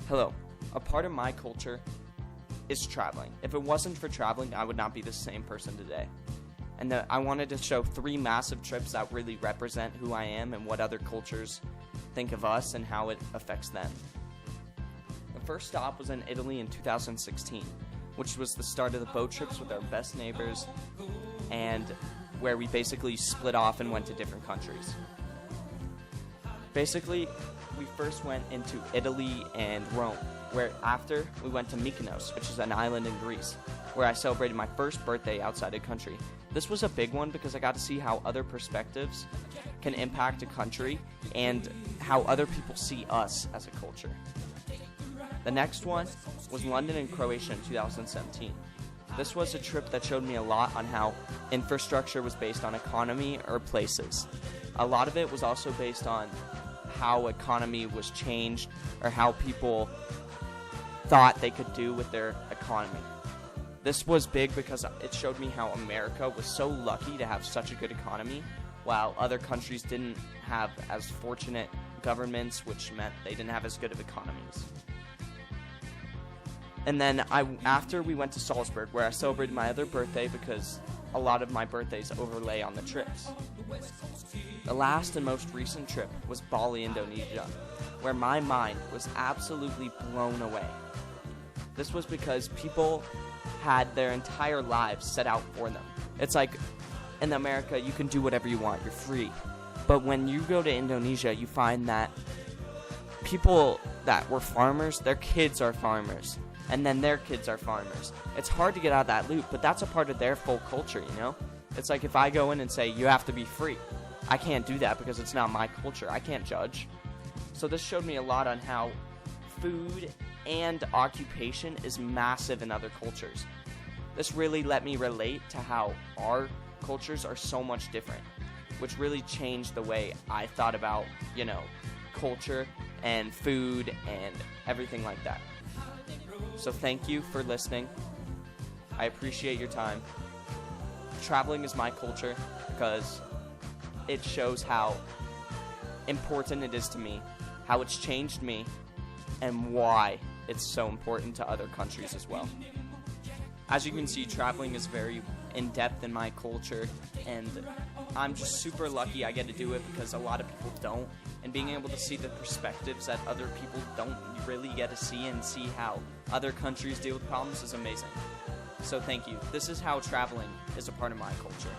Hello. A part of my culture is traveling. If it wasn't for traveling, I would not be the same person today. And I wanted to show 3 massive trips that really represent who I am and what other cultures think of us and how it affects them. The first stop was in Italy in 2016, which was the start of the boat trips with our best neighbors, and where we basically split off and went to different countries. Basically, we first went into Italy and Rome, where after we went to Mykonos, which is an island in Greece, where I celebrated my first birthday outside the country. This was a big one because I got to see how other perspectives can impact a country and how other people see us as a culture. The next one was London and Croatia in 2017. This was a trip that showed me a lot on how infrastructure was based on economy or places. A lot of it was also based on how economy was changed or how people thought they could do with their economy. This was big because it showed me how America was so lucky to have such a good economy, while other countries didn't have as fortunate governments, which meant they didn't have as good of economies. And then after we went to Salzburg, where I celebrated my other birthday because a lot of my birthdays overlay on the trips. The last and most recent trip was Bali, Indonesia, where my mind was absolutely blown away. This was because people had their entire lives set out for them. It's like in America, you can do whatever you want, you're free. But when you go to Indonesia, you find that people that were farmers, their kids are farmers. And then their kids are farmers. It's hard to get out of that loop, but that's a part of their full culture, you know? It's like if I go in and say, you have to be free. I can't do that because it's not my culture. I can't judge. So this showed me a lot on how food and occupation is massive in other cultures. This really let me relate to how our cultures are so much different, which really changed the way I thought about, culture and food and everything like that. So thank you for listening. I appreciate your time. Traveling is my culture because it shows how important it is to me, how it's changed me, and why it's so important to other countries as well. As you can see, traveling is very in-depth in my culture, and I'm just super lucky I get to do it because a lot of people don't. And being able to see the perspectives that other people don't really get to see and see how other countries deal with problems is amazing. So thank you. This is how traveling is a part of my culture.